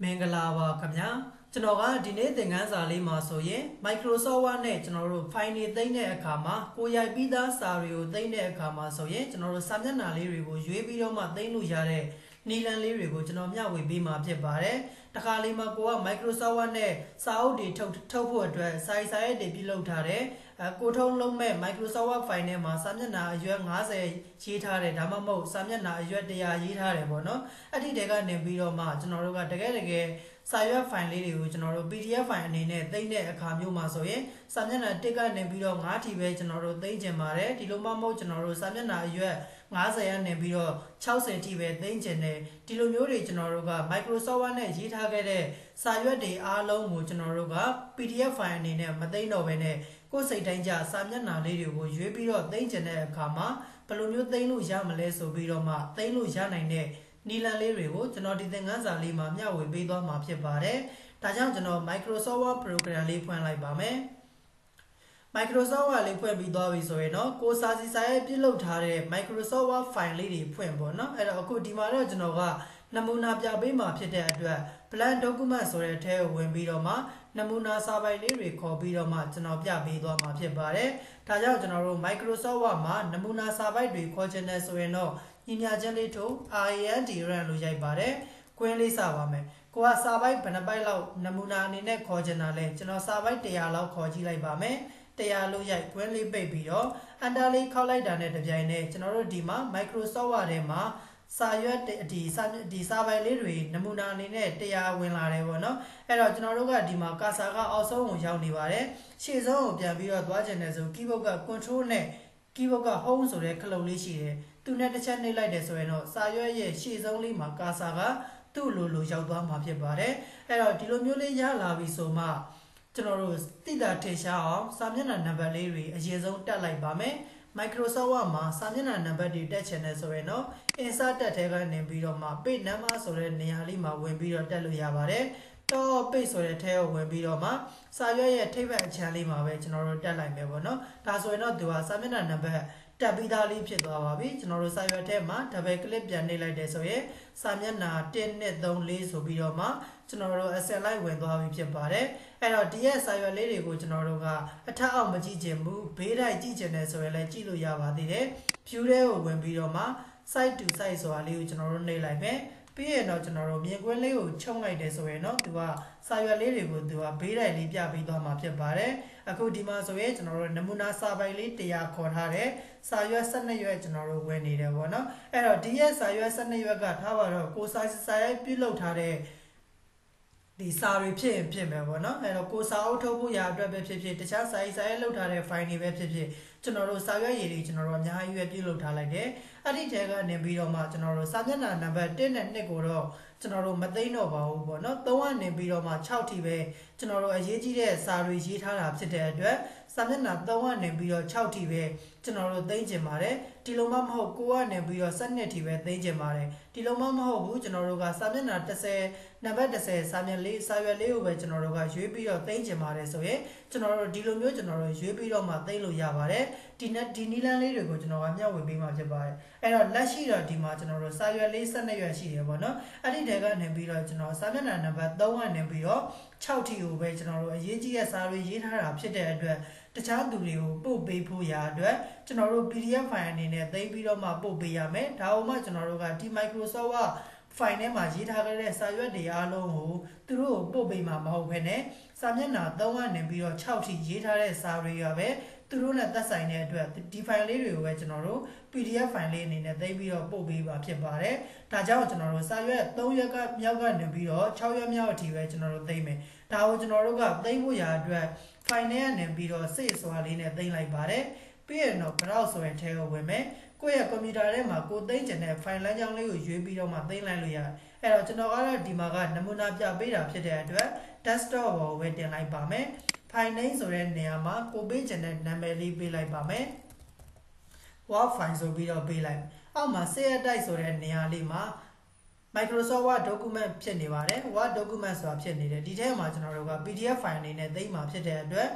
မင်္ဂလာပါခင်ဗျာကျွန်တော်ကဒီနေ့သင်ခန်းစာလေးမှာဆိုရင် Microsoft Word နဲ့ကျွန်တော်တို့ file တွေသိမ်းတဲ့အခါမှာကိုရိုက်ပြီးသားစာတွေကိုသိမ်းတဲ့အခါမှာဆိုရင်ကျွန်တော်တို့စာမျက်နှာလေးတွေကိုရွေးပြီးတော့မှသိမ်းလို့ရတဲ့နည်းလမ်းလေးတွေကိုကျွန်တော်မျှဝေပေးမှာဖြစ်ပါတယ်။တခါလေးမှာကိုက Microsoft Word နဲ့စာအုပ်တွေထုတ်ဖို့အတွက်စာရိုက်တွေပြုလုပ်ထားတယ်။ကိုထုံးလုံးမဲ့ Microsoft Word file ထဲမှာစာမျက်နှာအရွက်50ရေးထားတယ်ဒါမှမဟုတ်စာမျက်နှာအရွက်100ရေးထားတယ်ပေါ့နော်။အဲ့ဒီတဲကနေပြီးတော့မှကျွန်တော်တို့ကတကယ်စာရွက် file လေးတွေကိုကျွန်တော်တို့ PDF file အနေနဲ့သိမ်းတဲ့အခါမျိုးမှာဆိုရင်စာမျက်နှာ1ကနေပြီးတော့5ထိပဲကျွန်တော်တို့သိမ်းကျင်ပါတယ်ဒီလိုမှမဟုတ်ကျွန်တော်တို့စာမျက်နှာအရွက်50ကနေပြီးတော့60ထိပဲသိမ်းကျင်တယ်ဒီလိုမျိုးတွေကျွန်တော်တို့က Microsoft Word နဲ့ရေးထားခဲ့တဲ့စာရွက်တွေအားလုံးကိုကျွန်တော်တို့က PDF file အနေနဲ့မသိမ်းတော့ဘဲနဲ့ကိုယ်စိတ်တိုင်းကြစာမျက်နှာလေးတွေကိုရွေးပြီးတော့သိမ်းကျင်တဲ့အခါမှာဘယ်လိုမျိုးသိမ်းလို့ရမလဲဆိုပြီးတော့မှသိမ်းလို့ရနိုင်တဲ့နီလန်လေးတွေကိုကျွန်တော်ဒီသင်ခန်းစာလေးမှာမျှဝေပေးသွားမှာဖြစ်ပါတယ်။ဒါကြောင့်ကျွန်တော် Microsoft Word program လေးဖွင့်လိုက်ပါမယ်။ Microsoft Word လေးဖွင့်ပြီးသွားပြီဆိုရင်တော့ကိုစာစီစာရဲ့ပြုလုပ်ထားတဲ့ Microsoft Word file လေးတွေဖွင့်ပေါ့နော်။အဲ့တော့အခုဒီမှာတော့ကျွန်တော်ကနမူနာပြပေးမှာဖြစ်တဲ့အတွက် blank document ဆိုတဲ့အထဲကိုဝင်ပြီးတော့မှနမူနာစာပိုင်လေးတွေခေါ်ပြီးတော့မှကျွန်တော်ပြပေးသွားမှာဖြစ်ပါတယ်။ဒါကြောင့်ကျွန်တော်တို့ Microsoft Word မှာနမူနာစာပိုင်တွေခေါ်ချင်တယ်ဆိုရင်တော့ညီညာချင်းလေးထုတ် RAND run လို့ရိုက်ပါတယ်။ကွင်းလေးစပါမယ်။ကိုကစာပိုက်ဘယ်နှပိုက်လောက်နမူနာအနေနဲ့ခေါ်ချင်တာလဲကျွန်တော်စာပိုက်100လောက်ခေါ်ကြည့်လိုက်ပါမယ်။100လို့ရိုက်ကွင်းလေးပိတ်ပြီးတော့ enter လေးခောက်လိုက်တာနဲ့တပြိုင်နက်ကျွန်တော်တို့ဒီမှာ Microsoft Word ထဲမှာစာရွက်ဒီစာပိုင်လေးတွေနမူနာအနေနဲ့100ဝင်လာတယ်ပေါ့နော်အဲ့တော့ကျွန်တော်တို့ကဒီမှာကာဆာကအောက်ဆုံးကိုရောက်နေပါတယ်ရှေ့ဆုံးကိုပြန်ပြီးတော့သွားချင်တယ်ဆို keyboard က control နဲ့ keyboard က home ဆိုတဲ့ခလုတ်လေးရှိတယ်သူနဲ့တစ်ချက်နှိပ်လိုက်တယ်ဆိုရင်တော့စာရွက်ရဲ့ရှေ့ဆုံးလေးမှာကာဆာကသူ့လိုရောက်သွားမှာဖြစ်ပါတယ်အဲ့တော့ဒီလိုမျိုးလေးရလာပြီဆိုမှကျွန်တော်တို့တိတာထင်ရှားအောင်စာမျက်နှာနံပါတ်လေးတွေအရင်ဆုံးတက်လိုက်ပါမယ်Microsoft Word မှာစာမျက်နှာနံပါတ်တွေတက်ချင်တယ်ဆိုရင်တော့ insert တက်ထဲကနေပြီးတော့မှ page number ဆိုတဲ့နေရာလေးမှာဝင်ပြီးတော့တက်လို့ရပါတယ်။ top page ဆိုတဲ့ထဲကိုဝင်ပြီးတော့မှစာရွက်ရဲ့ထိပ်ဘက်အချမ်းလေးမှာပဲကျွန်တော်တို့တက်လိုက်မယ်ပေါ့နော်။ဒါဆိုရင်တော့သူကစာမျက်နှာနံပါတ်တက်ပြီးသားလေးဖြစ်သွားပါပြီ။ကျွန်တော်တို့စာရွက်ထဲမှာ double click ပြန်နှိပ်လိုက်တယ်ဆိုရင်စာမျက်နှာ1 2 3 4ဆိုပြီးတော့မှကျွန်တော်တို့ asset လိုက်ဝင်သွားပြီဖြစ်ပါတယ်အဲ့တော့ဒီရဲ့စာရွက်လေးတွေကိုကျွန်တော်တို့ကအထက်အောက်မကြည့်ချင်ဘူးဘေးတိုင်းကြည့်ချင်တယ်ဆိုရင်လည်းကြည့်လို့ရပါသေးတယ် view ထဲကိုဝင်ပြီးတော့မှ site to site ဆိုတာလေးကိုကျွန်တော်တို့နှိပ်လိုက်မယ်ပြီးရင်တော့ကျွန်တော်တို့မြင်ကွင်းလေးကိုချုံလိုက်တယ်ဆိုရင်တော့သူကစာရွက်လေးတွေကိုသူကဘေးတိုင်းလေးပြပြီးသွားမှာဖြစ်ပါတယ်အခုဒီမှာဆိုရင်ကျွန်တော်တို့နမူနာစာပိုင်လေး100ခေါ်ထားတယ်စာရွက်12ရွက်ကျွန်တော်တို့ဝင်နေတယ်ပေါ့နော်အဲ့တော့ဒီရဲ့စာရွက်12ရွက်ကထားပါတော့ကိုစာရိုက်ပြုလုပ်ထားတဲ့ဒီစာတွေဖြစ်မယ်ပေါ့နော်အဲ့တော့ကိုစာအုပ်ထုတ်ဖို့ရာအတွက်ပဲဖြစ်ဖြစ်တခြားစာရေးလုပ်ထားတဲ့ file တွေပဲဖြစ်ဖြစ်ကျွန်တော်တို့စာရွက်ရည်တွေကျွန်တော်တို့အများကြီးပဲပြုလုပ်ထားလိုက်တယ်အဲ့ဒီတဲကနေပြီးတော့မှကျွန်တော်တို့စာမျက်နှာနံပါတ်1နဲ့2ကိုတော့ကျွန်တော်တို့မသိမ်းတော့ပါဘူးပေါ့နော်3ကနေပြီးတော့မှ6ထိပဲကျွန်တော်တို့အရေးကြီးတဲ့စာတွေရေးထားတာဖြစ်တဲ့အတွက်စာမျက်နှာ3ကနေပြီးတော့6ထိပဲကျွန်တော်တို့သိမ်းကျင်ပါတယ်ဒီလိုမှမဟုတ်9ကနေပြီးတော့12ထိပဲသိမ်းကျင်ပါတယ်ဒီလိုမှမဟုတ်ဘူးကျွန်တော်တို့ကစာမျက်နှာ10နံပါတ်10စာရွက်လေးကိုပဲကျွန်တော်တို့ကရွေးပြီးတော့သိမ်းကျင်ပါတယ်ဆိုရင်ကျွန်တော်တို့ဒီလိုမျိုးကျွန်တော်တို့ရွေးပြီးတော့မှသိမ်းလို့ရပါတယ်ဒီနီလန်းလေးတွေကိုကျွန်တော်ကမျှဝေပေးမှာဖြစ်ပါတယ်အဲ့တော့လက်ရှိတော့ဒီမှာကျွန်တော်တို့စာရွက်လေး12ရွက်ရှိတယ်ပေါ့နော်အဲ့ဒီတဲကနေပြီးတော့ကျွန်တော်စာမျက်နှာနံပါတ်3ကနေပြီးတော့6ထိကိုပဲကျွန်တော်တို့အရေးကြီးတဲ့စာတွေရေးထားတာဖြစ်တဲ့အတွက်တခြားသူတွေကိုပို့ပေးဖို့ရာအတွက်ကျွန်တော်တို့ PDF file အနေနဲ့သိမ်းပြီးတော့မှပို့ပေးရမယ်ဒါအောင်မှကျွန်တော်တို့ကဒီ Microsoft Word file ထဲမှာရေးထားခဲ့တဲ့စာရွက်တွေအားလုံးကိုသူတို့ကိုပို့ပေးမှာမဟုတ်ဘဲနဲ့စာမျက်နှာ3ကနေပြီးတော့6ထိရေးထားတဲ့စာတွေကပဲသူတို့နဲ့သက်ဆိုင်တဲ့အတွက်ဒီ file လေးတွေကိုပဲကျွန်တော်တို့ PDF file လေးအနေနဲ့သိမ်းပြီးတော့ပို့ပေးပါဖြစ်ပါတယ်ဒါကြောင့်ကျွန်တော်တို့စာရွက်3ရက်ကမြောက်ကနေပြီးတော့6ရက်မြောက်အထိပဲကျွန်တော်တို့သိမ်းမယ်ဒါကိုကျွန်တော်တို့ကသိမ်းဖို့ရာအတွက် file ထဲကနေပြီးတော့ save ဆိုတာလေးနဲ့သိမ်းလိုက်ပါတယ်ပြီးရင်တော့ browse ဆိုတဲ့ထဲကိုဝင်မယ်ကိုယ့်ရဲ့ကွန်ပျူတာထဲမှာကိုသိမ်းချင်တဲ့ file လမ်းကြောင်းလေးကိုရွေးပြီးတော့မှသိမ်းလိုက်လို့ရတယ်အဲ့တော့ကျွန်တော်ကတော့ဒီမှာကနမူနာပြပေးတာဖြစ်တဲ့အတွက် desktop ပေါ်ကိုပဲတင်လိုက်ပါမယ် file name ဆိုတဲ့နေရာမှာကိုပေးချင်တဲ့နာမည်လေးပေးလိုက်ပါမယ် Word file ဆိုပြီးတော့ပေးလိုက်အောက်မှာ save as type ဆိုတဲ့နေရာလေးမှာ Microsoft Word document ဖြစ်နေပါတယ် Word document ဆိုတာဖြစ်နေတယ်ဒီထဲမှာကျွန်တော်တို့က PDF file အနေနဲ့သိမ်းမှာဖြစ်တဲ့အတွက်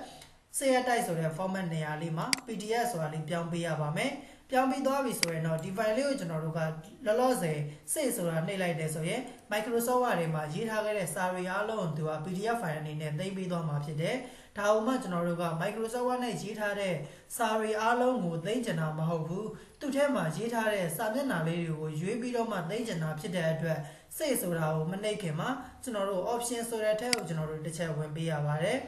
save as type ဆိုတဲ့ format နေရာလေးမှာ PDF ဆိုတာလေးပြောင်းပေးရပါမယ် ပြောင်းပြီးသွားပြီဆိုရင်တော့ဒီ file လေးကိုကျွန်တော်တို့ကလောလောဆယ်စိတ်ဆိုတာနှိပ်လိုက်တယ်ဆိုရင် Microsoft Word ထဲမှာရေးထားခဲ့တဲ့စာတွေအားလုံးသူက PDF file အနေနဲ့သိမ်းပြီးသွားမှာဖြစ်တယ်ဒါအုံမှကျွန်တော်တို့က Microsoft Word နဲ့ရေးထားတဲ့စာတွေအားလုံးကိုသိမ်းချင်တာမဟုတ်ဘူးသူ့ထဲမှာရေးထားတဲ့စာမျက်နှာလေးတွေကိုရွေးပြီးတော့မှသိမ်းချင်တာဖြစ်တဲ့အတွက်စိတ်ဆိုတာကိုမနှိပ်ခင်မှာကျွန်တော်တို့ option ဆိုတဲ့အထက်ကိုကျွန်တော်တို့တစ်ချက်ဝင်ပေးရပါတယ်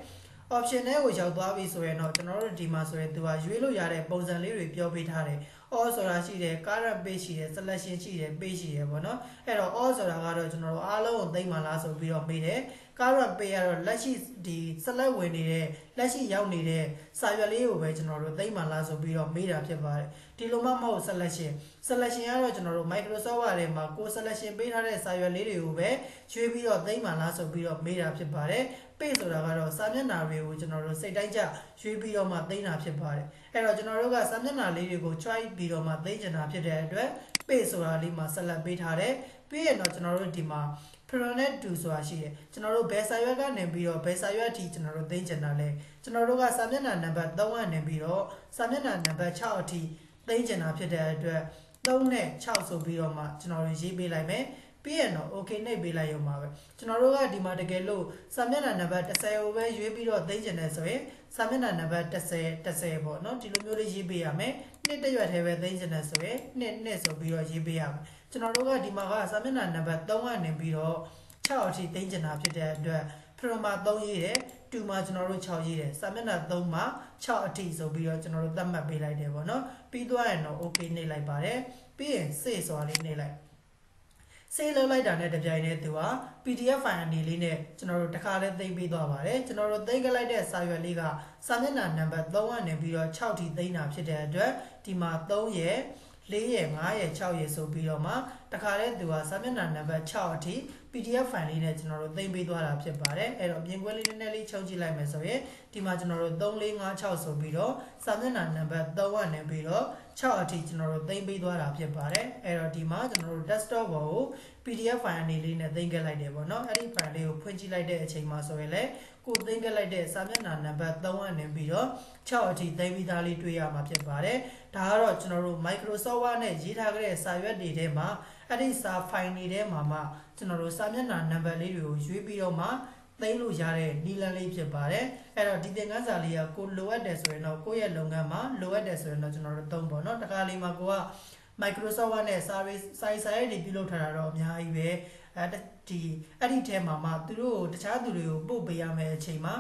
option တွေကိုရောက်သွားပြီဆိုရင်တော့ကျွန်တော်တို့ဒီမှာဆိုရင်သူကရွေးလို့ရတဲ့ပုံစံလေးတွေပြောပေးထားတယ် all ဆိုတာရှိတယ် current page ရှိတယ် selection ရှိတယ် page ရှိတယ်ပေါ့နော်အဲ့တော့ all ဆိုတာကတော့ကျွန်တော်တို့အားလုံးကိုသိမ်းမှလားဆိုပြီးတော့မေးတယ် current page ကတော့လက်ရှိဒီ select ဝင်နေတဲ့လက်ရှိရောက်နေတဲ့စာရွက်လေးကိုပဲကျွန်တော်တို့သိမ်းမှလားဆိုပြီးတော့မေးတာဖြစ်ပါတယ်ဒီလိုမှမဟုတ် selection ကတော့ကျွန်တော်တို့ Microsoft Word ထဲမှာကို selection ပေးထားတဲ့စာရွက်လေးတွေကိုပဲရွေးပြီးတော့သိမ်းမှလားဆိုပြီးတော့မေးတာဖြစ်ပါတယ် page ဆိုတာကတော့စာမျက်နှာတွေကိုကျွန်တော်တို့စိတ်တိုင်းကျရွေးပြီးတော့မှသိမ်းတာဖြစ်ပါတယ်အဲ့တော့ကျွန်တော်တို့ကစာမျက်နှာလေးတွေကို choice ပြီးတော့မှသိမ်းချင်တာဖြစ်တဲ့အတွက် page ဆိုတာလေးမှာ select ပေးထားတယ်ပြီးရင်တော့ကျွန်တော်တို့ဒီမှာ pronet to ဆိုတာရှိတယ်ကျွန်တော်တို့ဘယ်စာရွက်ကနေပြီးတော့ဘယ်စာရွက်အထိကျွန်တော်တို့သိမ်းချင်တာလဲကျွန်တော်တို့ကစာမျက်နှာနံပါတ်3ကနေပြီးတော့စာမျက်နှာနံပါတ်6အထိသိမ်းချင်တာဖြစ်တဲ့အတွက်3နဲ့6ဆိုပြီးတော့မှကျွန်တော်တို့ရေးပေးလိုက်မယ်ပြီးရင်တော့ okay နှိပ်ပေးလိုက်ရုံပါပဲကျွန်တော်တို့ကဒီမှာတကယ်လို့စာမျက်နှာနံပါတ်10ကိုပဲရွေးပြီးတော့သိမ်းချင်တယ်ဆိုရင်စာမျက်နှာနံပါတ်10ပေါ့နော်ဒီလိုမျိုးလေးရေးပေးရမယ်နှစ်တရွက်ထဲပဲသိမ်းချင်တယ်ဆိုရင်နှစ်ဆိုပြီးတော့ရေးပေးရမယ်ကျွန်တော်တို့ကဒီမှာကစာမျက်နှာနံပါတ်3ကနေပြီးတော့6အထိသိမ်းချင်တာဖြစ်တဲ့အတွက် from မှာ3ရေးတယ်2မှာကျွန်တော်တို့6ရေးတယ်စာမျက်နှာ3မှာ6အထိဆိုပြီးတော့ကျွန်တော်တို့သတ်မှတ်ပေးလိုက်တယ်ပေါ့နော်ပြီးသွားရင်တော့ okay နှိပ်လိုက်ပါတယ်ပြီးရင် save ဆိုတာလေးနှိပ်လိုက်save လုပ်လိုက်တာနဲ့တပြိုင်တည်းသူက PDF file အနေလေးနဲ့ကျွန်တော်တို့တစ်ခါလဲသိမ်းပေးသွားပါတယ်ကျွန်တော်တို့သိမ်းခဲ့လိုက်တဲ့စာရွက်လေးကစာမျက်နှာနံပါတ်3ကနေပြီးတော့6ထိသိမ်းတာဖြစ်တဲ့အတွက်ဒီမှာ3ရဲ့4ရဲ့5ရဲ့6ရဲ့ဆိုပြီးတော့မှတခါလဲသူကစာမျက်နှာနံပါတ်6အထိ PDF file လေးနဲ့ကျွန်တော်တို့သိမ်းပေးသွားတာဖြစ်ပါတယ်အဲ့တော့ပြင်ခွဲလေးနည်းနည်းလေးချုပ်ကြည့်လိုက်မယ်ဆိုရင်ဒီမှာကျွန်တော်တို့3 4 5 6ဆိုပြီးတော့စာမျက်နှာနံပါတ်3ကနေပြီးတော့6အထိကျွန်တော်တို့သိမ်းပေးသွားတာဖြစ်ပါတယ်အဲ့တော့ဒီမှာကျွန်တော်တို့ desktop ပေါ်ကို PDF file အနေလေးနဲ့သိမ်းခဲ့လိုက်တယ်ပေါ့နော်အဲ့ဒီ file လေးကိုဖွင့်ကြည့်လိုက်တဲ့အချိန်မှာဆိုရင်လည်းကိုသိမ်းခဲ့လိုက်တဲ့စာမျက်နှာနံပါတ်3ကနေပြီးတော့6အထိသိမ်းပြီးသားလေးတွေ့ရမှာဖြစ်ပါတယ်ဒါကတော့ကျွန်တော်တို့ Microsoft Word နဲ့ရေးထားခဲ့တဲ့စာရွက်တွေထဲမှာအဲ့ဒီစာ file တွေထဲမှာမှကျွန်တော်တို့စာမျက်နှာနံပါတ်လေးတွေကိုရွေးပြီးတော့မှသိမ်းလို့ရတဲ့နည်းလမ်းလေးဖြစ်ပါတယ်အဲ့တော့ဒီသင်ခန်းစာလေးကကိုလိုအပ်တယ်ဆိုရင်တော့ကိုယ့်ရဲ့လုပ်ငန်းမှာလိုအပ်တယ်ဆိုရင်တော့ကျွန်တော်တို့သုံးပေါ့နော်တခါလေးမှာကိုက Microsoft Word နဲ့ service တွေပြုလုပ်ထားတာတော့အများကြီးပဲအဲ့ဒီထဲမှာမှသူတို့တခြားသူတွေကိုပို့ပေးရမယ့်အချိန်မှာ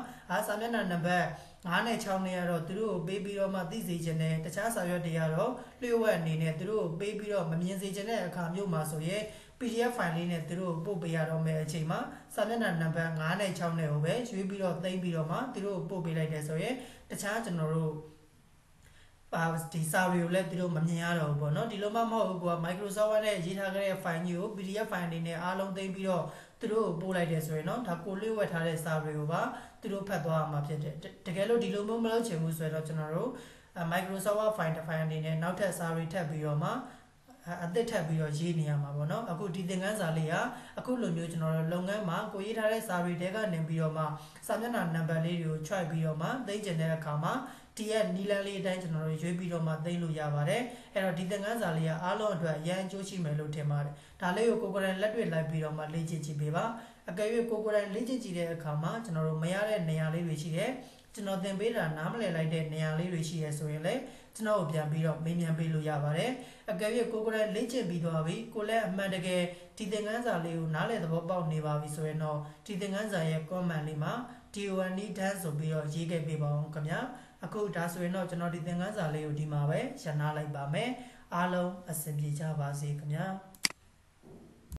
စာမျက်နှာနံပါတ်9နဲ့6နဲ့ကတော့သူတို့ကိုပေးပြီးတော့မှသိစေချင်တယ်တခြားစာရွက်တွေကတော့လျှို့ဝှက်အနေနဲ့သူတို့ကိုပေးပြီးတော့မမြင်စေချင်တဲ့အခါမျိုးမှာဆိုရင် PDF file လေးနဲ့သူတို့ပို့ပေးရတော့မယ့်အချိန်မှာစာမျက်နှာနံပါတ်9နဲ့6နဲ့ကိုပဲရွေးပြီးတော့သိမ်းပြီးတော့မှသူတို့ပို့ပေးလိုက်တယ်ဆိုရင်တခြားကျွန်တော်တို့ဒီစာတွေကိုလည်းသူတို့မမြင်ရတော့ဘူးပေါ့နော်ဒီလိုမှမဟုတ်ဘူးကွာ Microsoft Word နဲ့ရေးထားခဲ့တဲ့ file ကြီးကို PDF file အနေနဲ့အားလုံးသိမ်းပြီးတော့သူတို့ပို့လိုက်တယ်ဆိုရင်တော့ဒါကိုလျှို့ဝှက်ထားတဲ့စာတွေကိုပါသူတို့ဖတ်သွားမှာဖြစ်တယ်တကယ်လို့ဒီလိုမျိုးမလုပ်ချင်ဘူးဆိုတော့ကျွန်တော်တို့ Microsoft Word file အနေနဲ့နောက်ထပ်စာတွေထပ်ပြီးတော့မှအသစ်ထပ်ပြီးတော့ရေးနေရမှာပေါ့နော်အခုဒီသင်ခန်းစာလေးကအခုလိုမျိုးကျွန်တော်တို့လုပ်ငန်းမှာကိုရေးထားတဲ့စာတွေတဲကနေပြီးတော့မှစာမျက်နှာနံပါတ်လေးတွေကို choice ပြီးတော့မှသိကျင်တဲ့အခါမှာဒီရဲ့နီလန်လေးအတိုင်းကျွန်တော်တို့ရွေးပြီးတော့မှသိလို့ရပါတယ်အဲ့တော့ဒီသင်ခန်းစာလေးကအားလုံးအတွက်ရန်အကျိုးရှိမယ်လို့ထင်ပါတယ်ဒါလေးကိုကိုယ်တိုင်လက်တွေ့လိုက်ပြီးတော့မှလေ့ကျင့်ကြည့်ပေးပါအကယ်၍ကိုယ်တိုင်လေ့ကျင့်ကြည့်တဲ့အခါမှာကျွန်တော်တို့မရတဲ့နေရာလေးတွေရှိတယ်ကျွန်တော်သင်ပေးတာနားမလည်လိုက်တဲ့နေရာလေးတွေရှိရဆိုရင်လည်းကျွန်တော်ကိုပြန်ပြီးတော့မေးမြန်းပေးလို့ရပါတယ်အကယ်၍ကိုယ်လေ့ကျင့်ပြီးသွားပြီကိုလည်းအမှန်တကယ်ဒီသင်ခန်းစာလေးကိုနားလည်သဘောပေါက်နေပါပြီဆိုရင်တော့ဒီသင်ခန်းစာရဲ့ comment လေးမှာ DON dance ဆိုပြီးတော့ရေးခဲ့ပေးပါအောင်ခင်ဗျာအခုဒါဆိုရင်တော့ကျွန်တော်ဒီသင်ခန်းစာလေးကိုဒီမှာပဲရနာလိုက်ပါမယ်အားလုံးအဆင်ပြေကြပါစေခင်ဗျာ